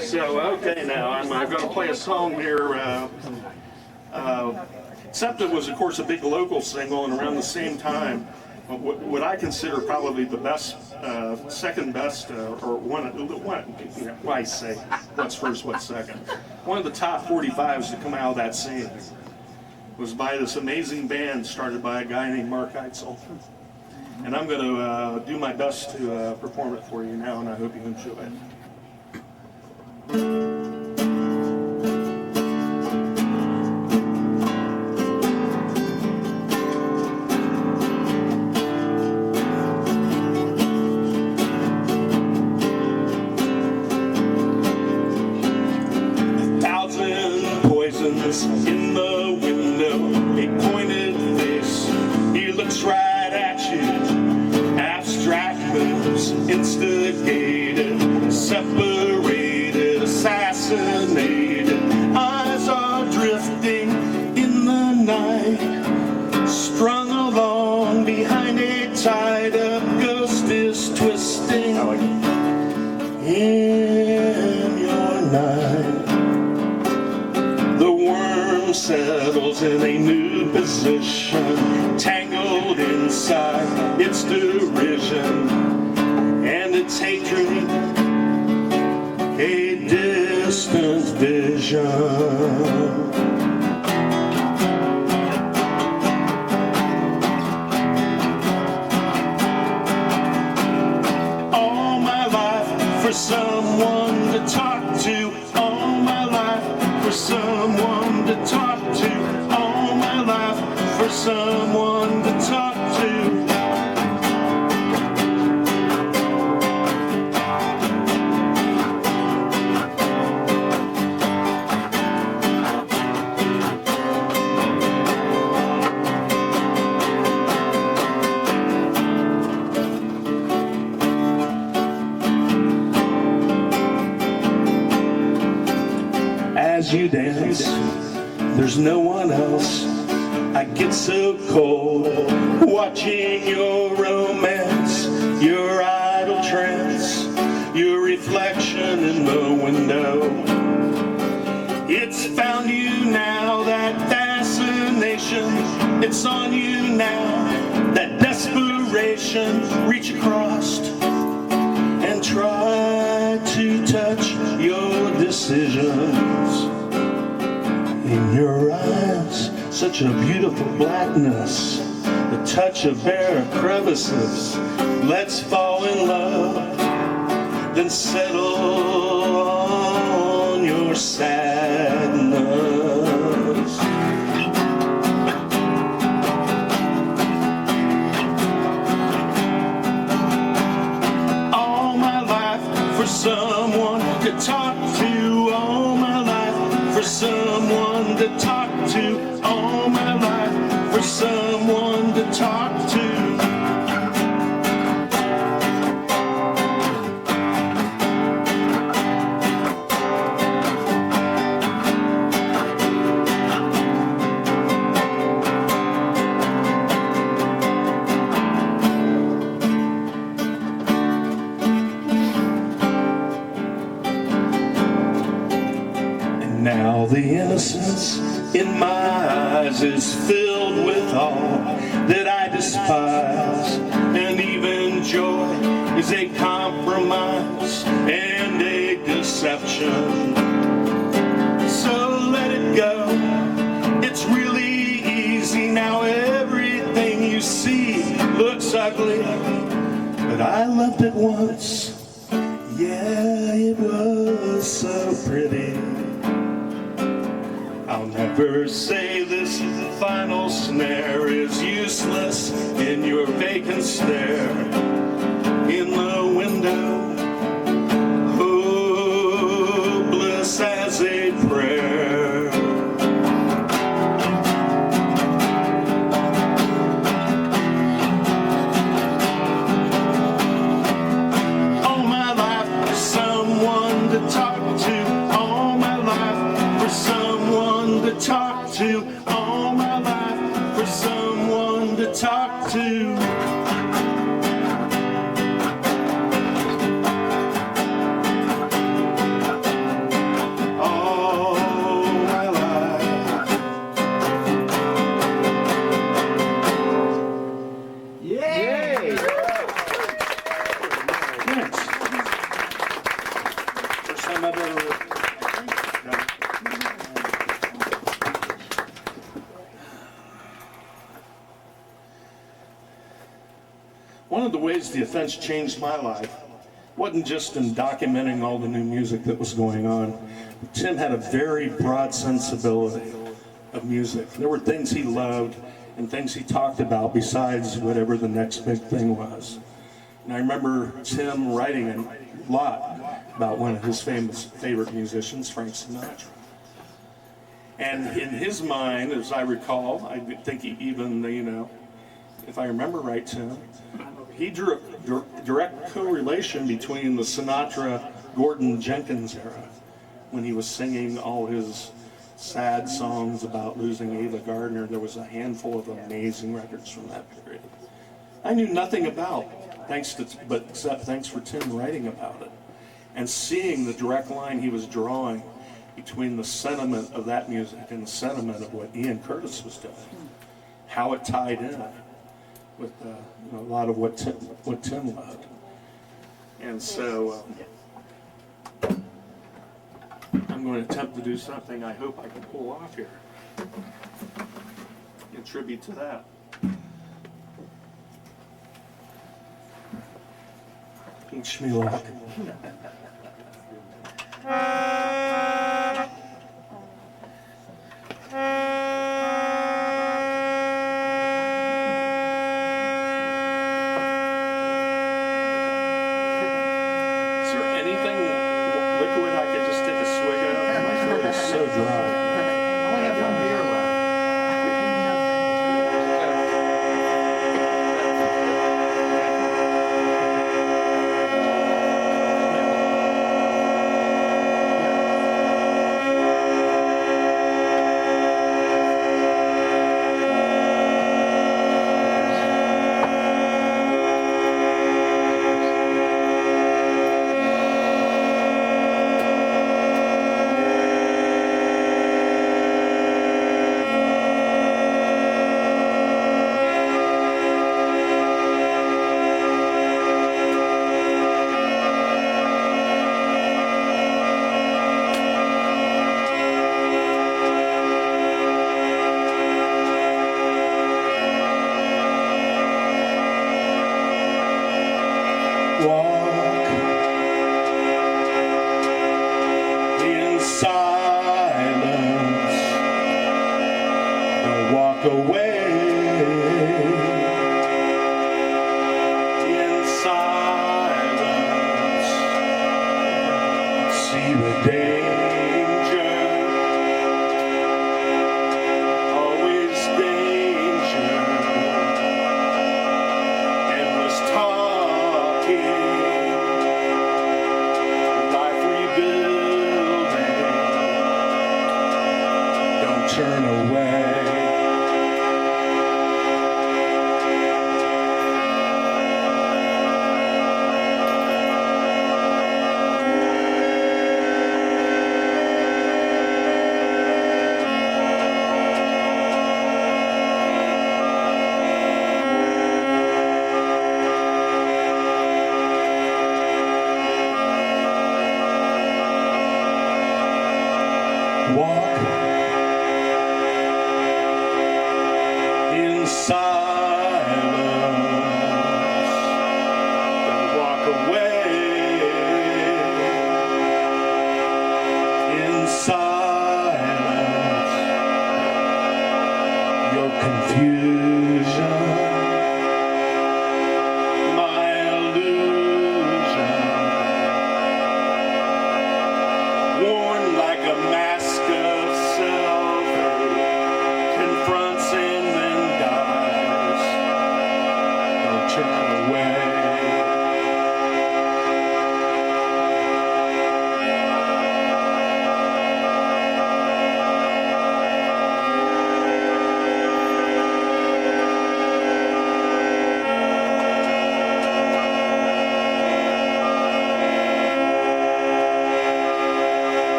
So, okay, now I'm going to play a song here. SEPTA was, of course, a big local single, and around the same time, what I consider probably the best, second best, or why say what's first, what's second? One of the top 45s to come out of that scene was by this amazing band started by a guy named Mark Eitzel. And I'm going to do my best to perform it for you now, and I hope you enjoy it. In the window, a pointed face, he looks right at you. Abstract moves, instigated, separated, assassinated. Eyes are drifting in the night, strung along behind a tied-up ghost is twisting in your night. The worm settles in a new position, tangled inside its derision and its hatred, a distant vision. All my life for someone to talk to, all my life for someone to talk to, all my life for someone to talk to. As you dance, there's no one else. I get so cold watching your romance, your idle trance, your reflection in the window. It's found you now, that fascination. It's on you now, that desperation. Reach across and try to touch your decisions. In your eyes, such a beautiful blackness, the touch of bare crevices. Let's fall in love, then settle on your sadness. All my life for someone to talk to, all my life for someone to talk to, all my life for someone to talk to. Now the innocence in my eyes is filled with awe that I despise, and even joy is a compromise and a deception. So let it go, it's really easy now. Everything you see looks ugly, but I loved it once. Yeah, it was so pretty. I'll never say this final snare is useless in your vacant stare in the window, hopeless as a prayer. All my life for someone to talk to, all my life for someone to talk to, all my life for someone to talk to. ways the offense changed my life wasn't just in documenting all the new music that was going on. Tim had a very broad sensibility of music. There were things he loved and things he talked about besides whatever the next big thing was. And I remember Tim writing a lot about one of his favorite musicians, Frank Sinatra. And in his mind, as I recall, I think he even, if I remember right, Tim, he drew a direct correlation between the Sinatra, Gordon Jenkins era, when he was singing all his sad songs about losing Ava Gardner. There was a handful of amazing records from that period. I knew nothing about, except thanks for Tim writing about it and seeing the direct line he was drawing between the sentiment of that music and the sentiment of what Ian Curtis was doing, how it tied in with a lot of what Tim loved. And so I'm going to attempt to do something I hope I can pull off here in tribute to that. Pinch me luck.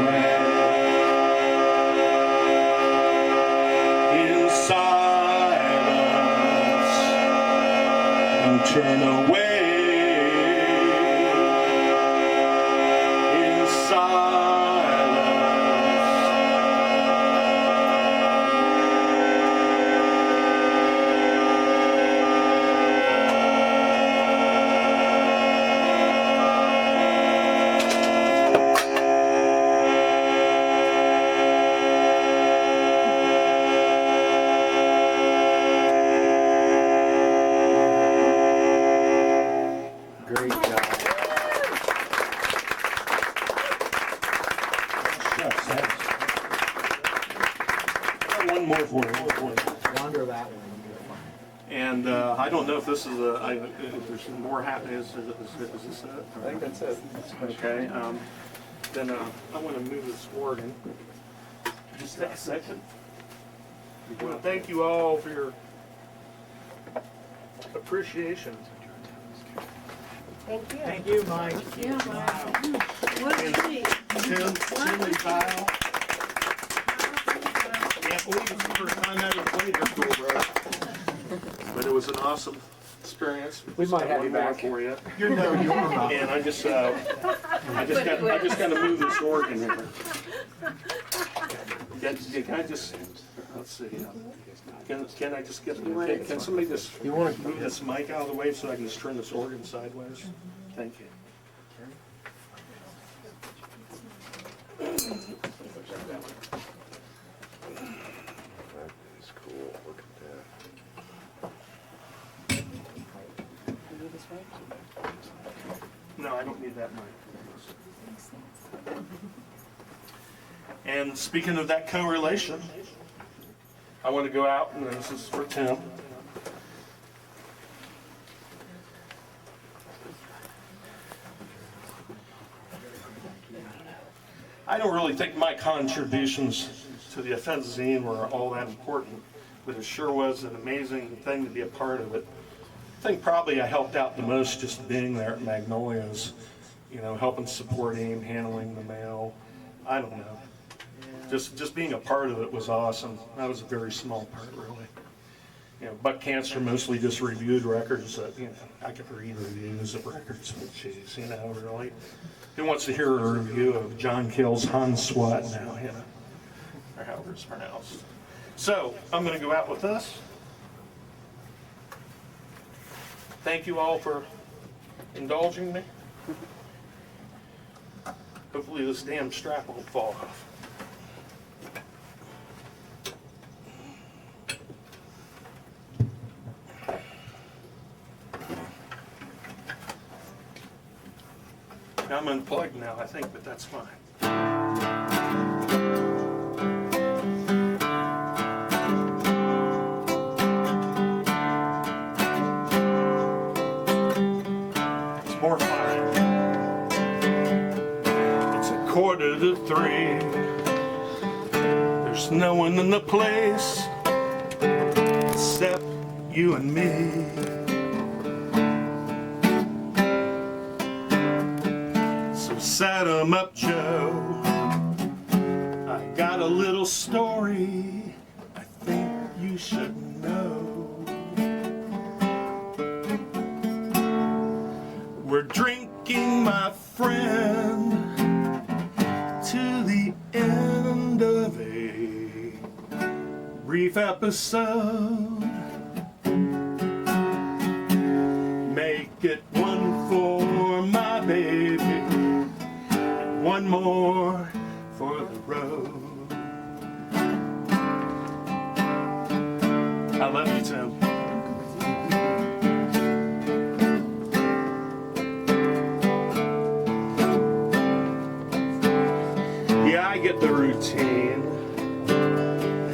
away. In silence, don't turn away. In silence. Great job. One more for you. Wander that one. And I don't know if this is if there's more happening. Is this it? I think that's it. Okay. Then I want to move this organ. Just a second. I want to thank you all for your appreciation. Thank you. Thank you, Mike. Yeah, what a treat. Tim and Kyle. Can't believe it's the first time I ever played your school, bro. But it was an awesome experience. We might have One you more back. for you. You're never your mouth. And I just got to move this organ here. Can I just, let's see. Can I just get, can somebody just move this mic out of the way so I can just turn this organ sideways? Thank you. That's cool. Look at that. No, I don't need that mic. And speaking of that correlation, I want to go out, and this is for Tim. I don't really think my contributions to the fanzine were all that important, but it sure was an amazing thing to be a part of it. I think probably I helped out the most just being there at Magnolia's, you know, helping support AIM, handling the mail. I don't know. Just being a part of it was awesome. That was a very small part, really. You know, Buck Cancer mostly just reviewed records that, you know, I could read reviews of records, but geez, you know, really. Who wants to hear a review of John Cale's Han Swat now, you know, or however it's pronounced. So, I'm going to go out with this. Thank you all for indulging me. Hopefully this damn strap won't fall off. I'm unplugged now, I think, but that's fine. It's more fine. It's 2:45. There's no one in the place except you and me. Set 'em up, Joe. I got a little story I think you should know. We're drinking, my friend, to the end of a brief episode. Make it one for my baby, one more for the road. I love you, Tim. Yeah, I get the routine.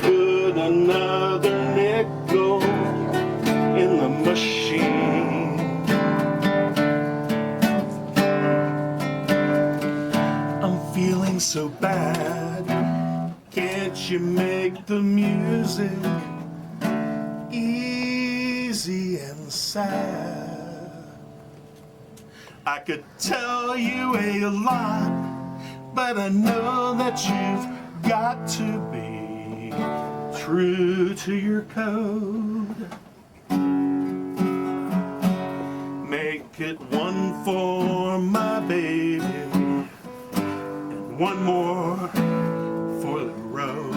Put another nickel in the machine. Feeling so bad, can't you make the music easy and sad? I could tell you a lot, but I know that you've got to be true to your code. Make it one for my baby and one more for the road.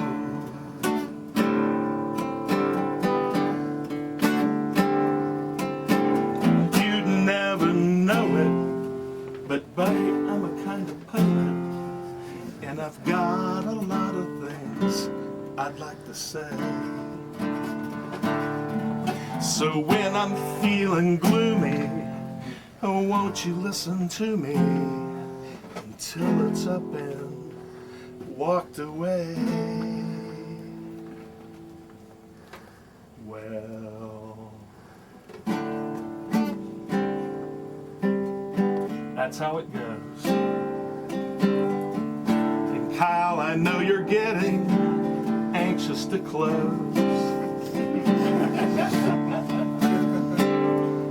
You'd never know it, but buddy, I'm a kind of poet, and I've got a lot of things I'd like to say. So when I'm feeling gloomy, oh, won't you listen to me until it's up and walked away? Well, that's how it goes. And Kyle, I know you're getting anxious to close.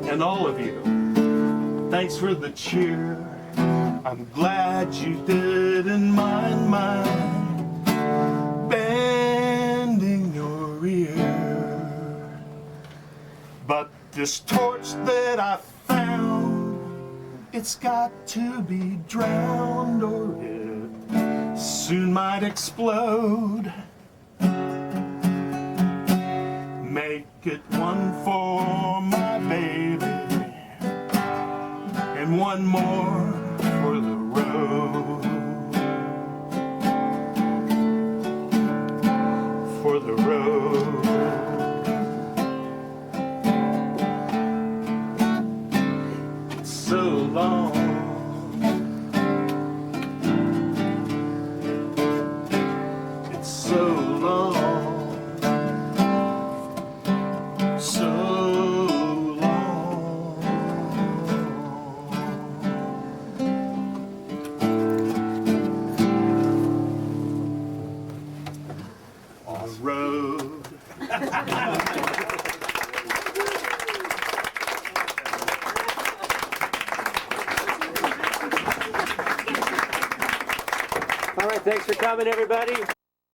And all of you, thanks for the cheer. I'm glad you didn't mind my bending your ear. But this torch that I found, it's got to be drowned or it soon might explode. Make it one for my baby and one more for the road. For the road. It's so long. It's so long. So long. On the road. All right, thanks for coming, everybody.